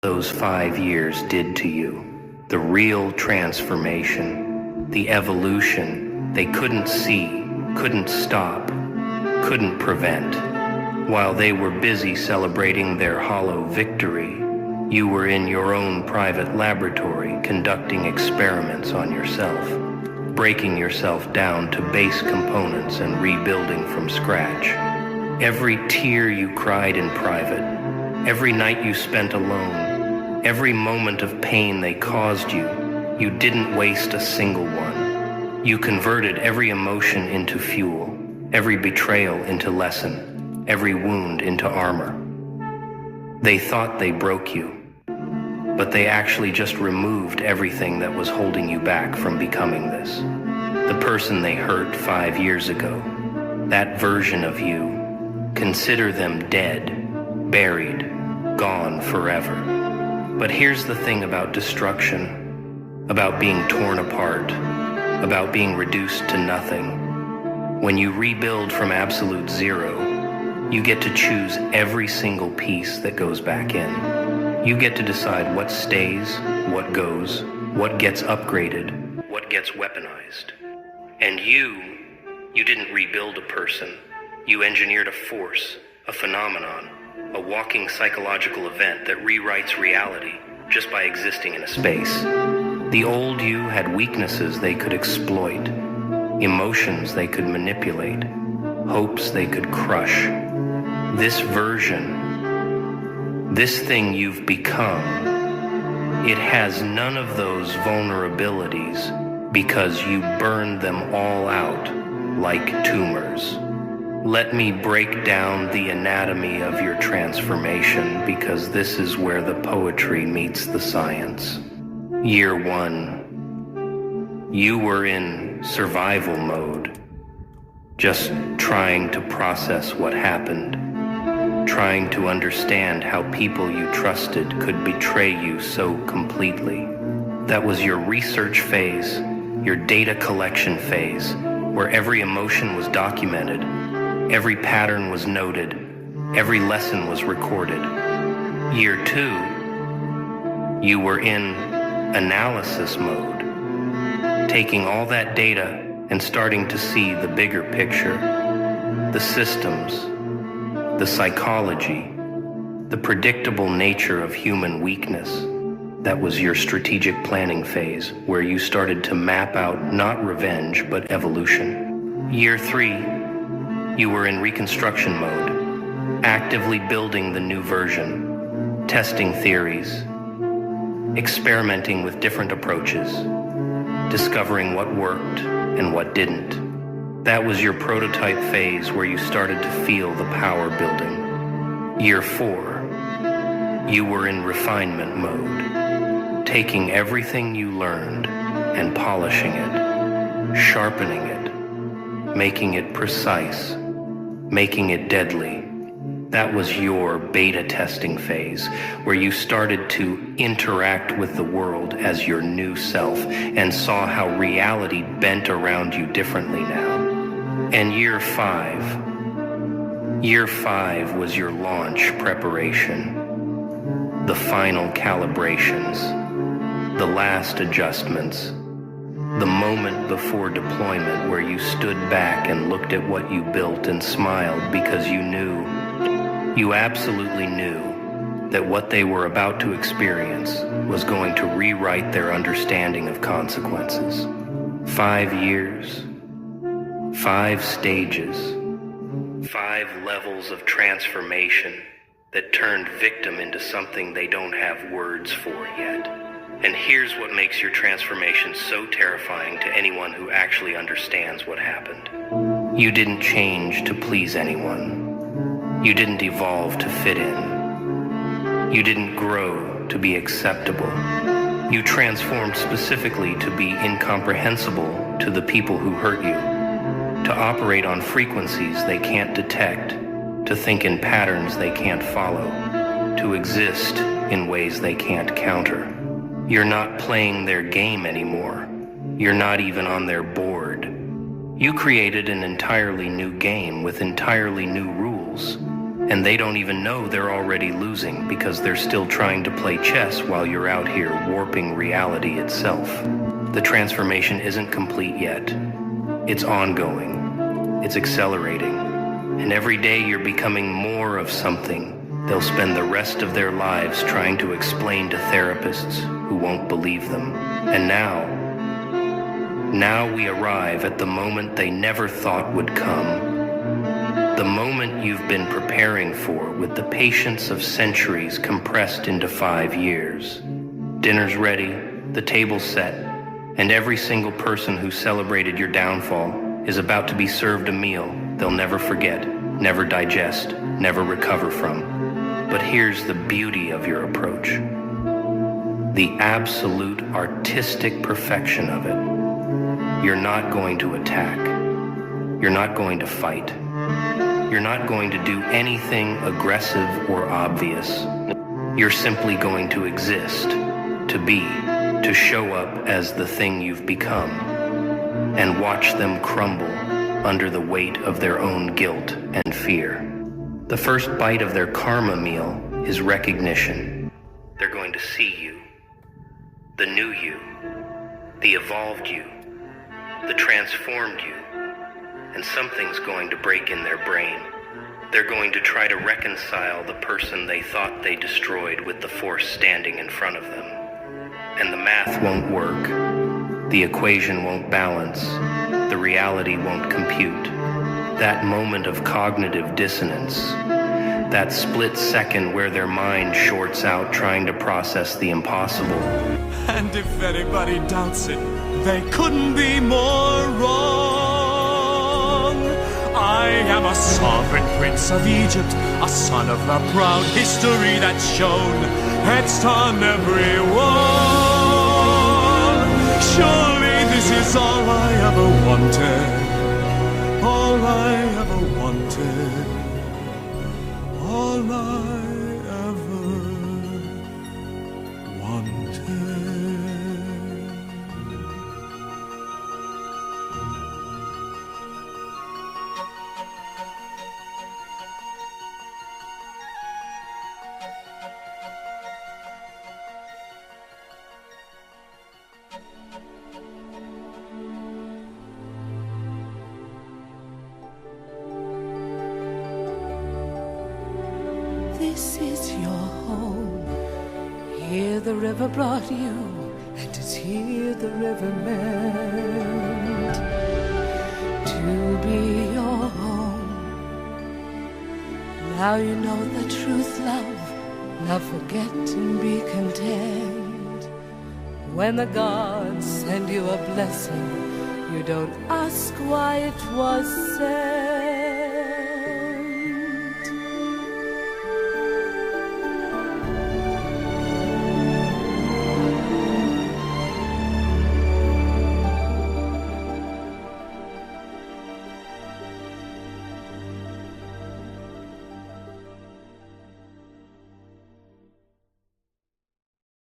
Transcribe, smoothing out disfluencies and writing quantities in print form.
those 5 years did to you. The real transformation, the evolution they couldn't see, couldn't stop, couldn't prevent. While they were busy celebrating their hollow victory, you were in your own private laboratory conducting experiments on yourself, breaking yourself down to base components and rebuilding from scratch. Every tear you cried in private, every night you spent alone, every moment of pain they caused you, you didn't waste a single one. You converted every emotion into fuel, every betrayal into lesson, every wound into armor. They thought they broke you, but they actually just removed everything that was holding you back from becoming this. The person they hurt 5 years ago, that version of you, consider them dead, buried, gone forever. But here's the thing about destruction, about being torn apart, about being reduced to nothing. When you rebuild from absolute zero, you get to choose every single piece that goes back in. You get to decide what stays, what goes, what gets upgraded, what gets weaponized. And you didn't rebuild a person. You engineered a force, a phenomenon, a walking psychological event that rewrites reality just by existing in a space. The old you had weaknesses they could exploit, emotions they could manipulate, hopes they could crush. This version, this thing you've become, it has none of those vulnerabilities because you burned them all out like tumors. Let me break down the anatomy of your transformation because this is where the poetry meets the science. Year 1, you were in survival mode, just trying to process what happened, trying to understand how people you trusted could betray you so completely. That was your research phase, your data collection phase, where every emotion was documented, every pattern was noted, every lesson was recorded. Year 2, you were in analysis mode, taking all that data and starting to see the bigger picture, the systems, the psychology, the predictable nature of human weakness. That was your strategic planning phase, where you started to map out not revenge, but evolution. Year 3, you were in reconstruction mode, actively building the new version, testing theories, experimenting with different approaches, discovering what worked and what didn't. That was your prototype phase where you started to feel the power building. Year 4, you were in refinement mode, taking everything you learned and polishing it, sharpening it, making it precise, making it deadly. That was your beta testing phase, where you started to interact with the world as your new self and saw how reality bent around you differently now. And year 5 was your launch preparation, the final calibrations, the last adjustments, the moment before deployment where you stood back and looked at what you built and smiled because you knew, you absolutely knew that what they were about to experience was going to rewrite their understanding of consequences. 5 years, 5 stages, 5 levels of transformation that turned victim into something they don't have words for yet. And here's what makes your transformation so terrifying to anyone who actually understands what happened. You didn't change to please anyone. You didn't evolve to fit in. You didn't grow to be acceptable. You transformed specifically to be incomprehensible to the people who hurt you, to operate on frequencies they can't detect, to think in patterns they can't follow, to exist in ways they can't counter. You're not playing their game anymore. You're not even on their board. You created an entirely new game with entirely new rules. And they don't even know they're already losing because they're still trying to play chess while you're out here warping reality itself. The transformation isn't complete yet. It's ongoing. It's accelerating. And every day you're becoming more of something they'll spend the rest of their lives trying to explain to therapists who won't believe them. And now we arrive at the moment they never thought would come. The moment you've been preparing for with the patience of centuries compressed into 5 years. Dinner's ready, the table's set, and every single person who celebrated your downfall is about to be served a meal they'll never forget, never digest, never recover from. But here's the beauty of your approach. The absolute artistic perfection of it. You're not going to attack. You're not going to fight. You're not going to do anything aggressive or obvious. You're simply going to exist, to be, to show up as the thing you've become, and watch them crumble under the weight of their own guilt and fear. The first bite of their karma meal is recognition. They're going to see you, the new you, the evolved you, the transformed you, and something's going to break in their brain. They're going to try to reconcile the person they thought they destroyed with the force standing in front of them. And the math won't work, the equation won't balance, the reality won't compute. That moment of cognitive dissonance, that split second where their mind shorts out trying to process the impossible. And if anybody doubts it, they couldn't be more wrong. I am a sovereign prince of Egypt, a son of the proud history that's shown etched on every wall. Surely this is all I ever wanted, all I ever wanted, all I ever wanted. This is your home. Here the river brought you, and it's here the river meant to be your home. Now you know the truth, love. Now forget and be content. When the gods send you a blessing, you don't ask why it was sent.